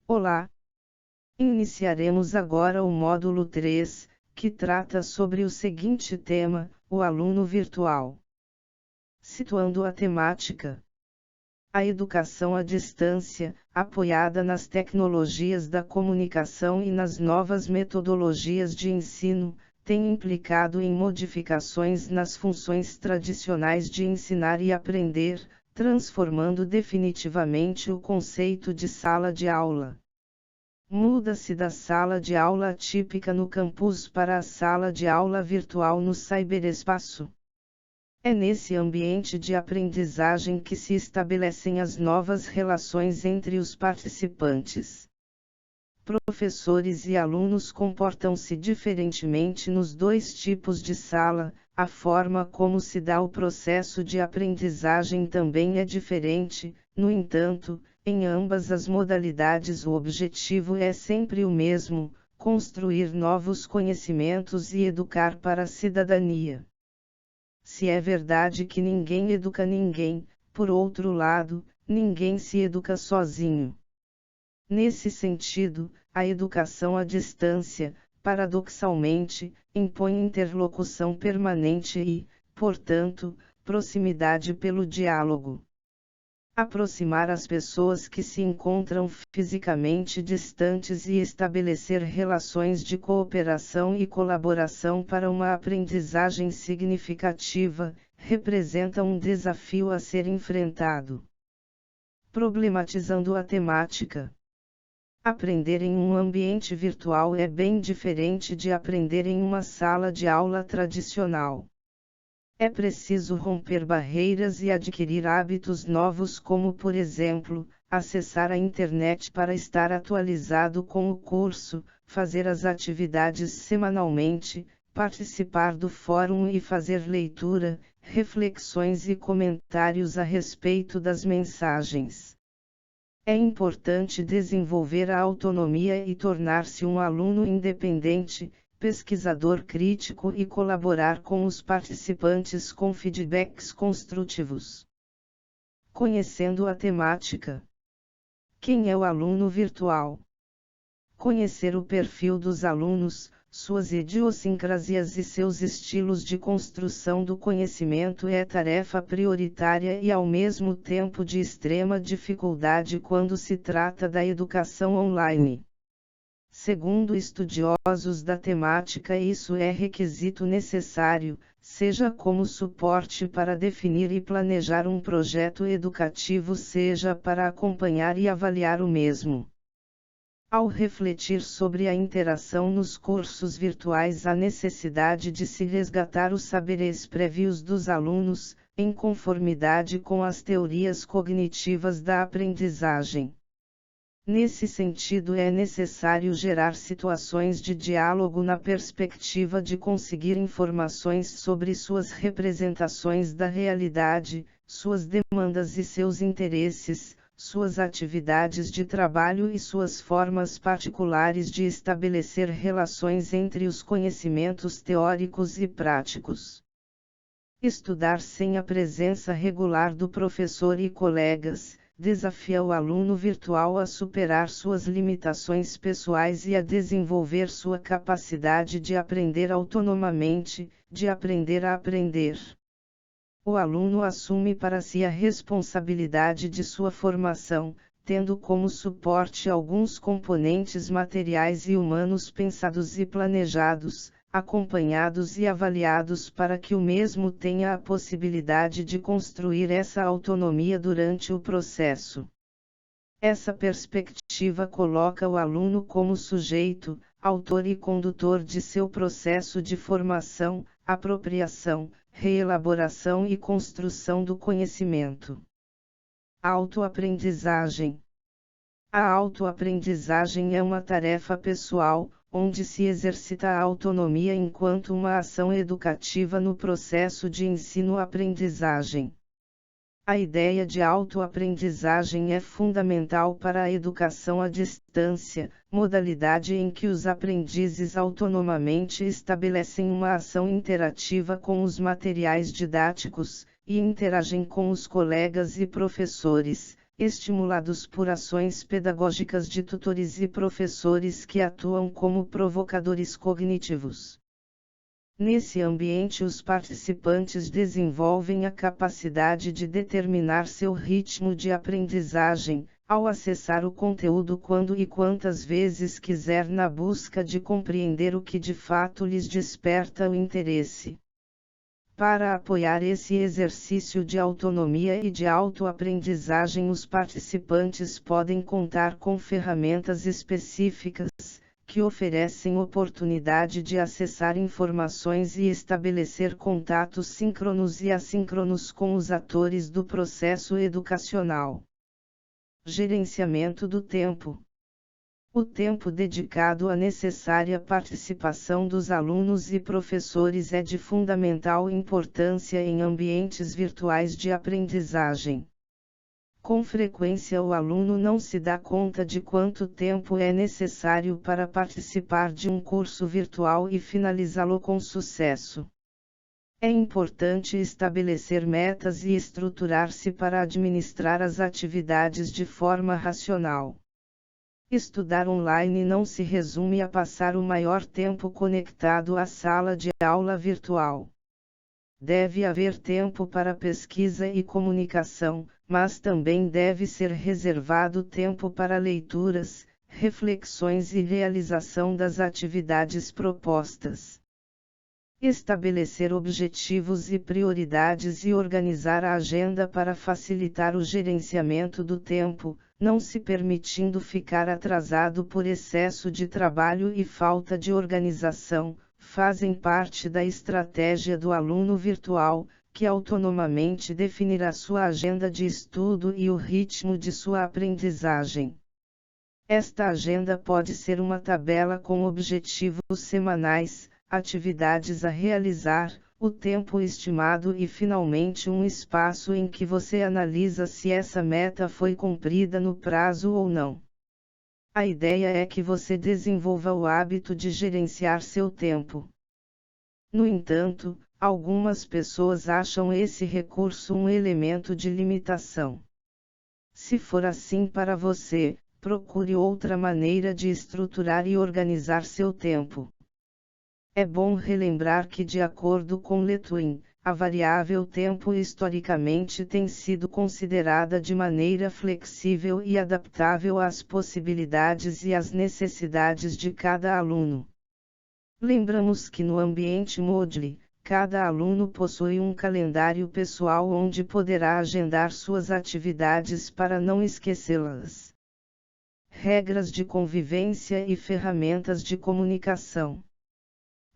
Olá! Iniciaremos agora o módulo 3, que trata sobre o seguinte tema: o aluno virtual. Situando a temática. A educação à distância, apoiada nas tecnologias da comunicação e nas novas metodologias de ensino, tem implicado em modificações nas funções tradicionais de ensinar e aprender, transformando definitivamente o conceito de sala de aula. Muda-se da sala de aula típica no campus para a sala de aula virtual no ciberespaço. É nesse ambiente de aprendizagem que se estabelecem as novas relações entre os participantes. Professores e alunos comportam-se diferentemente nos dois tipos de sala, a forma como se dá o processo de aprendizagem também é diferente, no entanto, em ambas as modalidades o objetivo é sempre o mesmo: construir novos conhecimentos e educar para a cidadania. Se é verdade que ninguém educa ninguém, por outro lado, ninguém se educa sozinho. Nesse sentido, a educação à distância, paradoxalmente, impõe interlocução permanente e, portanto, proximidade pelo diálogo. Aproximar as pessoas que se encontram fisicamente distantes e estabelecer relações de cooperação e colaboração para uma aprendizagem significativa, representa um desafio a ser enfrentado. Problematizando a temática. Aprender em um ambiente virtual é bem diferente de aprender em uma sala de aula tradicional. É preciso romper barreiras e adquirir hábitos novos, como, por exemplo, acessar a internet para estar atualizado com o curso, fazer as atividades semanalmente, participar do fórum e fazer leitura, reflexões e comentários a respeito das mensagens. É importante desenvolver a autonomia e tornar-se um aluno independente, pesquisador crítico e colaborar com os participantes com feedbacks construtivos. Conhecendo a temática. Quem é o aluno virtual? Conhecer o perfil dos alunos, suas idiosincrasias e seus estilos de construção do conhecimento é tarefa prioritária e ao mesmo tempo de extrema dificuldade quando se trata da educação online. Segundo estudiosos da temática, isso é requisito necessário, seja como suporte para definir e planejar um projeto educativo, seja para acompanhar e avaliar o mesmo. Ao refletir sobre a interação nos cursos virtuais, há necessidade de se resgatar os saberes prévios dos alunos, em conformidade com as teorias cognitivas da aprendizagem. Nesse sentido, é necessário gerar situações de diálogo na perspectiva de conseguir informações sobre suas representações da realidade, suas demandas e seus interesses, suas atividades de trabalho e suas formas particulares de estabelecer relações entre os conhecimentos teóricos e práticos. Estudar sem a presença regular do professor e colegas desafia o aluno virtual a superar suas limitações pessoais e a desenvolver sua capacidade de aprender autonomamente, de aprender a aprender. O aluno assume para si a responsabilidade de sua formação, tendo como suporte alguns componentes materiais e humanos pensados e planejados, acompanhados e avaliados para que o mesmo tenha a possibilidade de construir essa autonomia durante o processo. Essa perspectiva coloca o aluno como sujeito, autor e condutor de seu processo de formação, apropriação, reelaboração e construção do conhecimento. Autoaprendizagem. A autoaprendizagem é uma tarefa pessoal, onde se exercita a autonomia enquanto uma ação educativa no processo de ensino-aprendizagem. A ideia de autoaprendizagem é fundamental para a educação à distância, modalidade em que os aprendizes autonomamente estabelecem uma ação interativa com os materiais didáticos, e interagem com os colegas e professores, estimulados por ações pedagógicas de tutores e professores que atuam como provocadores cognitivos. Nesse ambiente, os participantes desenvolvem a capacidade de determinar seu ritmo de aprendizagem, ao acessar o conteúdo quando e quantas vezes quiser na busca de compreender o que de fato lhes desperta o interesse. Para apoiar esse exercício de autonomia e de autoaprendizagem, os participantes podem contar com ferramentas específicas, que oferecem oportunidade de acessar informações e estabelecer contatos síncronos e assíncronos com os atores do processo educacional. Gerenciamento do tempo. O tempo dedicado à necessária participação dos alunos e professores é de fundamental importância em ambientes virtuais de aprendizagem. Com frequência, o aluno não se dá conta de quanto tempo é necessário para participar de um curso virtual e finalizá-lo com sucesso. É importante estabelecer metas e estruturar-se para administrar as atividades de forma racional. Estudar online não se resume a passar o maior tempo conectado à sala de aula virtual. Deve haver tempo para pesquisa e comunicação, mas também deve ser reservado tempo para leituras, reflexões e realização das atividades propostas. Estabelecer objetivos e prioridades e organizar a agenda para facilitar o gerenciamento do tempo, não se permitindo ficar atrasado por excesso de trabalho e falta de organização, fazem parte da estratégia do aluno virtual, que autonomamente definirá sua agenda de estudo e o ritmo de sua aprendizagem. Esta agenda pode ser uma tabela com objetivos semanais, atividades a realizar, o tempo estimado e finalmente um espaço em que você analisa se essa meta foi cumprida no prazo ou não. A ideia é que você desenvolva o hábito de gerenciar seu tempo. No entanto, algumas pessoas acham esse recurso um elemento de limitação. Se for assim para você, procure outra maneira de estruturar e organizar seu tempo. É bom relembrar que, de acordo com Letwin, a variável tempo historicamente tem sido considerada de maneira flexível e adaptável às possibilidades e às necessidades de cada aluno. Lembramos que no ambiente Moodle, cada aluno possui um calendário pessoal onde poderá agendar suas atividades para não esquecê-las. Regras de convivência e ferramentas de comunicação.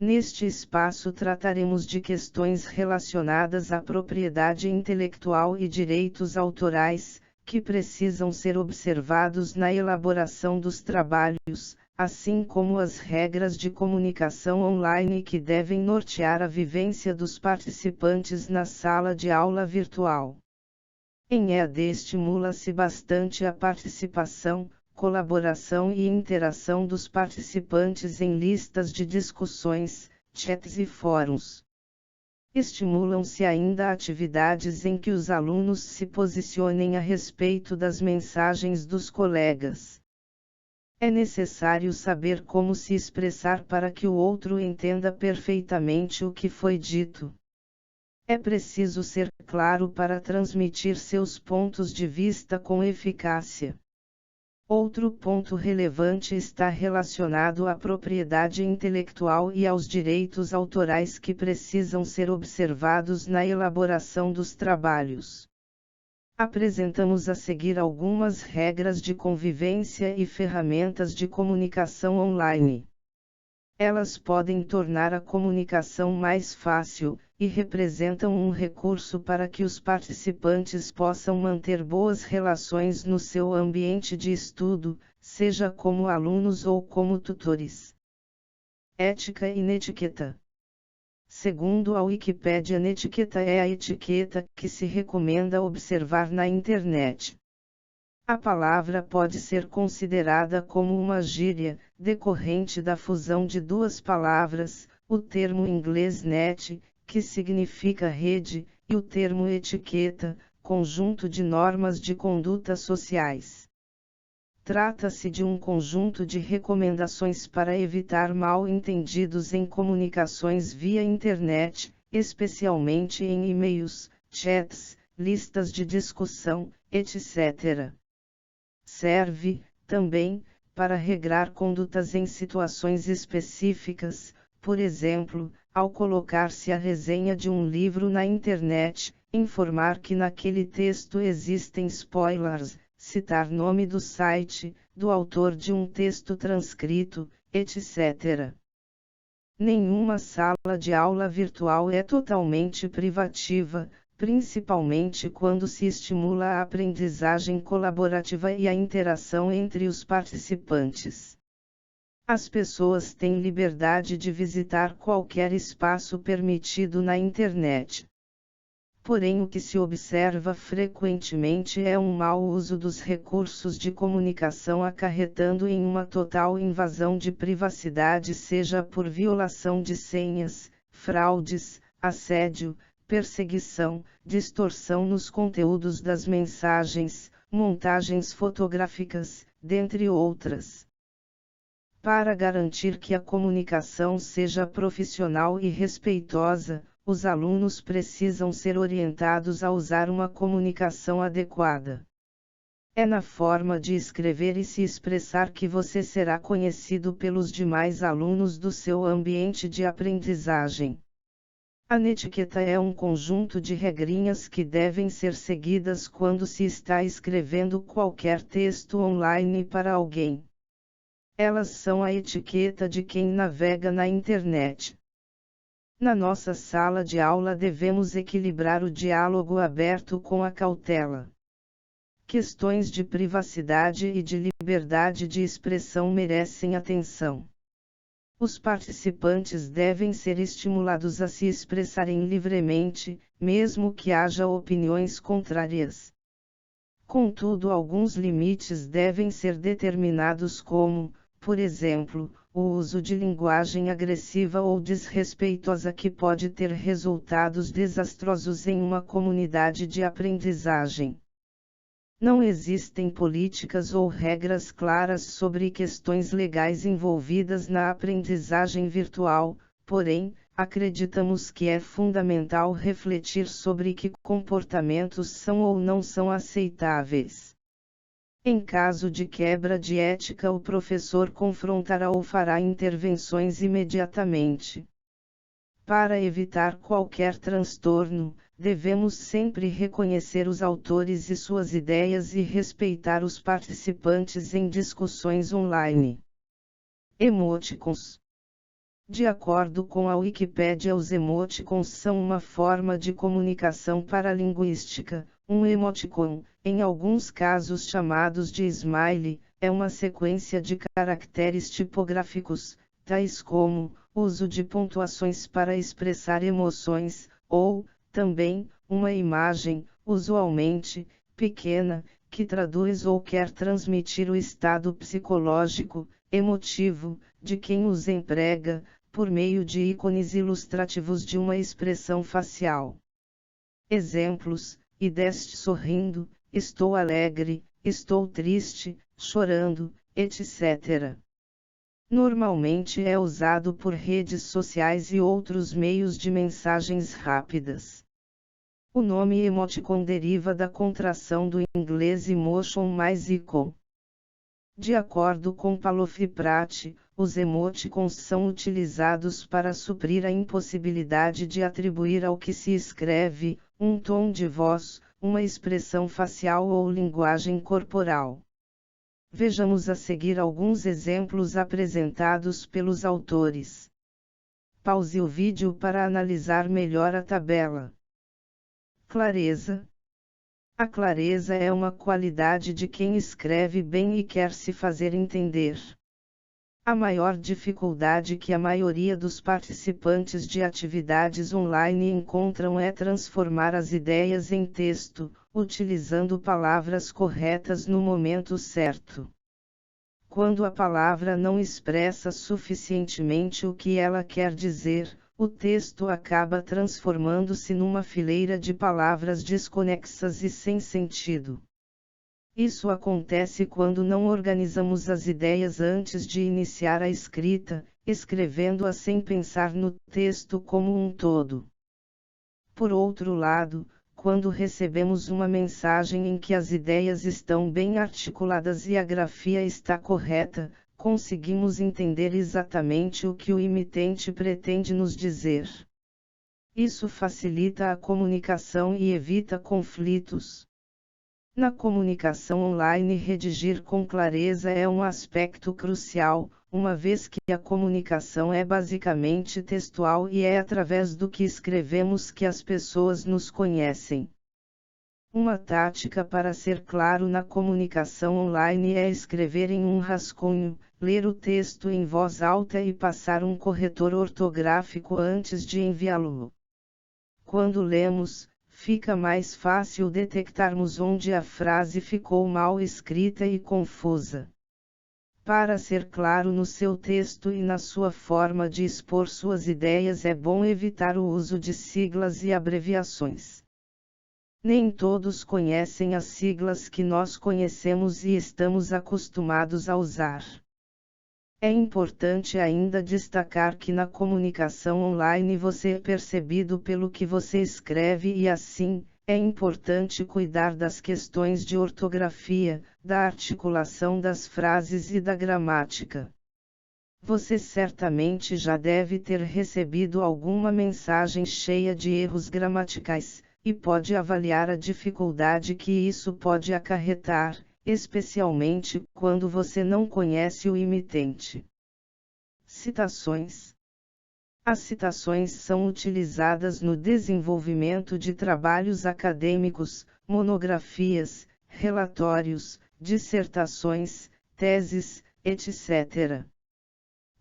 Neste espaço trataremos de questões relacionadas à propriedade intelectual e direitos autorais, que precisam ser observados na elaboração dos trabalhos, assim como as regras de comunicação online que devem nortear a vivência dos participantes na sala de aula virtual. Em EAD estimula-se bastante a participação, colaboração e interação dos participantes em listas de discussões, chats e fóruns. Estimulam-se ainda atividades em que os alunos se posicionem a respeito das mensagens dos colegas. É necessário saber como se expressar para que o outro entenda perfeitamente o que foi dito. É preciso ser claro para transmitir seus pontos de vista com eficácia. Outro ponto relevante está relacionado à propriedade intelectual e aos direitos autorais que precisam ser observados na elaboração dos trabalhos. Apresentamos a seguir algumas regras de convivência e ferramentas de comunicação online. Elas podem tornar a comunicação mais fácil, e representam um recurso para que os participantes possam manter boas relações no seu ambiente de estudo, seja como alunos ou como tutores. Ética e netiqueta. Segundo a Wikipédia, netiqueta é a etiqueta que se recomenda observar na internet. A palavra pode ser considerada como uma gíria, decorrente da fusão de duas palavras, o termo inglês net, que significa rede, e o termo etiqueta, conjunto de normas de conduta sociais. Trata-se de um conjunto de recomendações para evitar mal-entendidos em comunicações via internet, especialmente em e-mails, chats, listas de discussão, etc. Serve, também, para regrar condutas em situações específicas, por exemplo, ao colocar-se a resenha de um livro na internet, informar que naquele texto existem spoilers, citar nome do site, do autor de um texto transcrito, etc. Nenhuma sala de aula virtual é totalmente privativa, principalmente quando se estimula a aprendizagem colaborativa e a interação entre os participantes. As pessoas têm liberdade de visitar qualquer espaço permitido na internet. Porém, o que se observa frequentemente é um mau uso dos recursos de comunicação, acarretando em uma total invasão de privacidade, seja por violação de senhas, fraudes, assédio, perseguição, distorção nos conteúdos das mensagens, montagens fotográficas, dentre outras. Para garantir que a comunicação seja profissional e respeitosa, os alunos precisam ser orientados a usar uma comunicação adequada. É na forma de escrever e se expressar que você será conhecido pelos demais alunos do seu ambiente de aprendizagem. A netiqueta é um conjunto de regrinhas que devem ser seguidas quando se está escrevendo qualquer texto online para alguém. Elas são a etiqueta de quem navega na internet. Na nossa sala de aula devemos equilibrar o diálogo aberto com a cautela. Questões de privacidade e de liberdade de expressão merecem atenção. Os participantes devem ser estimulados a se expressarem livremente, mesmo que haja opiniões contrárias. Contudo, alguns limites devem ser determinados como, por exemplo, o uso de linguagem agressiva ou desrespeitosa que pode ter resultados desastrosos em uma comunidade de aprendizagem. Não existem políticas ou regras claras sobre questões legais envolvidas na aprendizagem virtual, porém, acreditamos que é fundamental refletir sobre que comportamentos são ou não são aceitáveis. Em caso de quebra de ética, o professor confrontará ou fará intervenções imediatamente. Para evitar qualquer transtorno, devemos sempre reconhecer os autores e suas ideias e respeitar os participantes em discussões online. Emoticons. De acordo com a Wikipédia, os emoticons são uma forma de comunicação paralinguística. Um emoticon, em alguns casos chamados de smiley, é uma sequência de caracteres tipográficos, tais como uso de pontuações para expressar emoções, ou, também, uma imagem, usualmente, pequena, que traduz ou quer transmitir o estado psicológico, emotivo, de quem os emprega, por meio de ícones ilustrativos de uma expressão facial. Exemplos: ideste sorrindo, estou alegre, estou triste, chorando, etc. Normalmente é usado por redes sociais e outros meios de mensagens rápidas. O nome emoticon deriva da contração do inglês emotion mais icon. De acordo com Palofi Prat, os emoticons são utilizados para suprir a impossibilidade de atribuir ao que se escreve um tom de voz, uma expressão facial ou linguagem corporal. Vejamos a seguir alguns exemplos apresentados pelos autores. Pause o vídeo para analisar melhor a tabela. Clareza. A clareza é uma qualidade de quem escreve bem e quer se fazer entender. A maior dificuldade que a maioria dos participantes de atividades online encontram é transformar as ideias em texto, utilizando palavras corretas no momento certo. Quando a palavra não expressa suficientemente o que ela quer dizer, o texto acaba transformando-se numa fileira de palavras desconexas e sem sentido. Isso acontece quando não organizamos as ideias antes de iniciar a escrita, escrevendo-a sem pensar no texto como um todo. Por outro lado, quando recebemos uma mensagem em que as ideias estão bem articuladas e a grafia está correta, conseguimos entender exatamente o que o emitente pretende nos dizer. Isso facilita a comunicação e evita conflitos. Na comunicação online, redigir com clareza é um aspecto crucial, uma vez que a comunicação é basicamente textual e é através do que escrevemos que as pessoas nos conhecem. Uma tática para ser claro na comunicação online é escrever em um rascunho, ler o texto em voz alta e passar um corretor ortográfico antes de enviá-lo. Quando lemos, fica mais fácil detectarmos onde a frase ficou mal escrita e confusa. Para ser claro no seu texto e na sua forma de expor suas ideias, é bom evitar o uso de siglas e abreviações. Nem todos conhecem as siglas que nós conhecemos e estamos acostumados a usar. É importante ainda destacar que na comunicação online você é percebido pelo que você escreve e assim, é importante cuidar das questões de ortografia, da articulação das frases e da gramática. Você certamente já deve ter recebido alguma mensagem cheia de erros gramaticais, e pode avaliar a dificuldade que isso pode acarretar, especialmente quando você não conhece o emitente. Citações. As citações são utilizadas no desenvolvimento de trabalhos acadêmicos, monografias, relatórios, dissertações, teses, etc.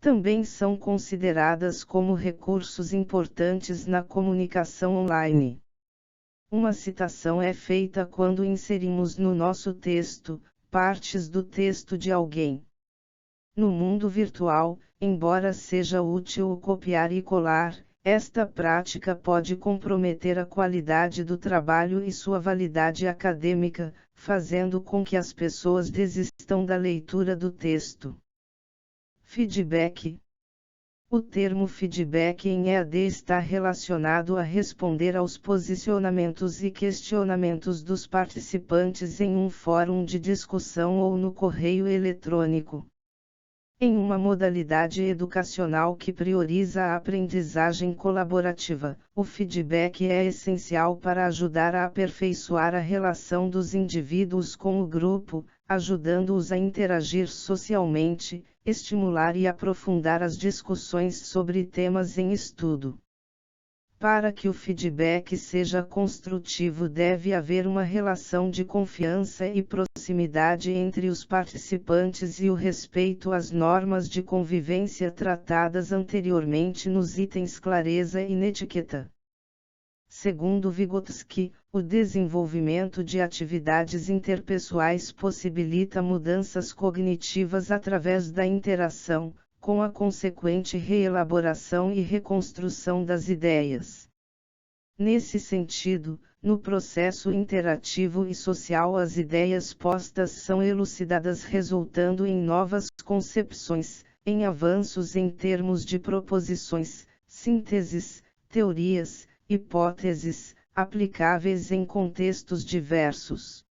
Também são consideradas como recursos importantes na comunicação online. Uma citação é feita quando inserimos no nosso texto partes do texto de alguém. No mundo virtual, embora seja útil o copiar e colar, esta prática pode comprometer a qualidade do trabalho e sua validade acadêmica, fazendo com que as pessoas desistam da leitura do texto. Feedback. O termo feedback em EAD está relacionado a responder aos posicionamentos e questionamentos dos participantes em um fórum de discussão ou no correio eletrônico. Em uma modalidade educacional que prioriza a aprendizagem colaborativa, o feedback é essencial para ajudar a aperfeiçoar a relação dos indivíduos com o grupo, ajudando-os a interagir socialmente, estimular e aprofundar as discussões sobre temas em estudo. Para que o feedback seja construtivo, deve haver uma relação de confiança e proximidade entre os participantes e o respeito às normas de convivência tratadas anteriormente nos itens clareza e netiqueta. Segundo Vygotsky, o desenvolvimento de atividades interpessoais possibilita mudanças cognitivas através da interação, com a consequente reelaboração e reconstrução das ideias. Nesse sentido, no processo interativo e social, as ideias postas são elucidadas, resultando em novas concepções, em avanços em termos de proposições, sínteses, teorias, hipóteses, aplicáveis em contextos diversos.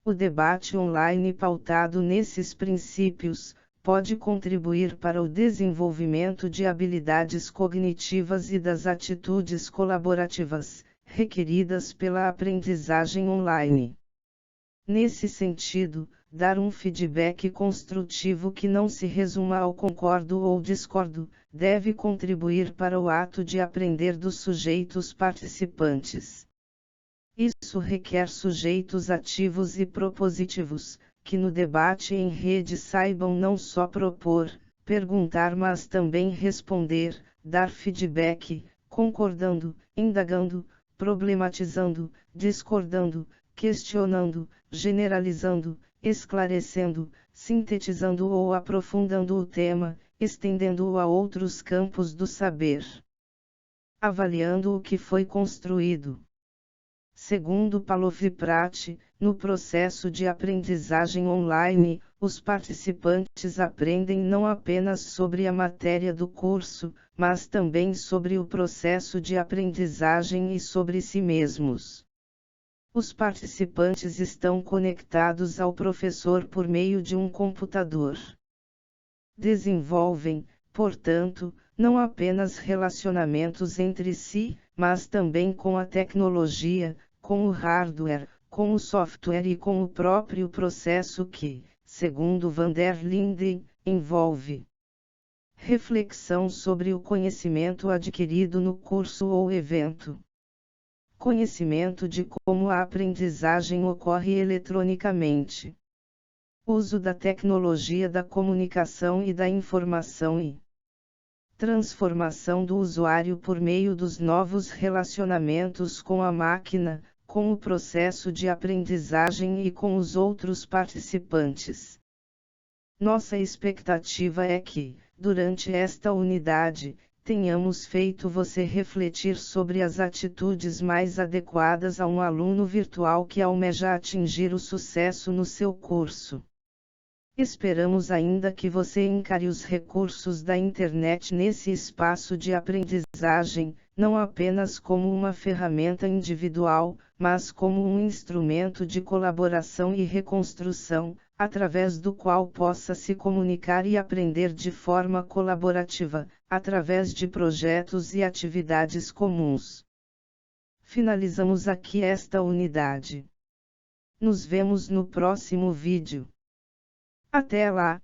O debate online pautado nesses princípios pode contribuir para o desenvolvimento de habilidades cognitivas e das atitudes colaborativas, requeridas pela aprendizagem online. Nesse sentido, dar um feedback construtivo que não se resuma ao concordo ou discordo, deve contribuir para o ato de aprender dos sujeitos participantes. Isso requer sujeitos ativos e propositivos, que no debate em rede saibam não só propor, perguntar, mas também responder, dar feedback, concordando, indagando, problematizando, discordando, questionando, generalizando, esclarecendo, sintetizando ou aprofundando o tema, estendendo-o a outros campos do saber. avaliando o que foi construído. Segundo Paulo Viprat, no processo de aprendizagem online, os participantes aprendem não apenas sobre a matéria do curso, mas também sobre o processo de aprendizagem e sobre si mesmos. Os participantes estão conectados ao professor por meio de um computador. Desenvolvem, portanto, não apenas relacionamentos entre si, mas também com a tecnologia, com o hardware, com o software e com o próprio processo que, segundo Van der Linden, envolve reflexão sobre o conhecimento adquirido no curso ou evento. Conhecimento de como a aprendizagem ocorre eletronicamente. Uso da tecnologia da comunicação e da informação e transformação do usuário por meio dos novos relacionamentos com a máquina, com o processo de aprendizagem e com os outros participantes. Nossa expectativa é que, durante esta unidade, tenhamos feito você refletir sobre as atitudes mais adequadas a um aluno virtual que almeja atingir o sucesso no seu curso. Esperamos ainda que você encare os recursos da internet nesse espaço de aprendizagem, não apenas como uma ferramenta individual, mas como um instrumento de colaboração e reconstrução, através do qual possa se comunicar e aprender de forma colaborativa, através de projetos e atividades comuns. Finalizamos aqui esta unidade. Nos vemos no próximo vídeo. Até lá!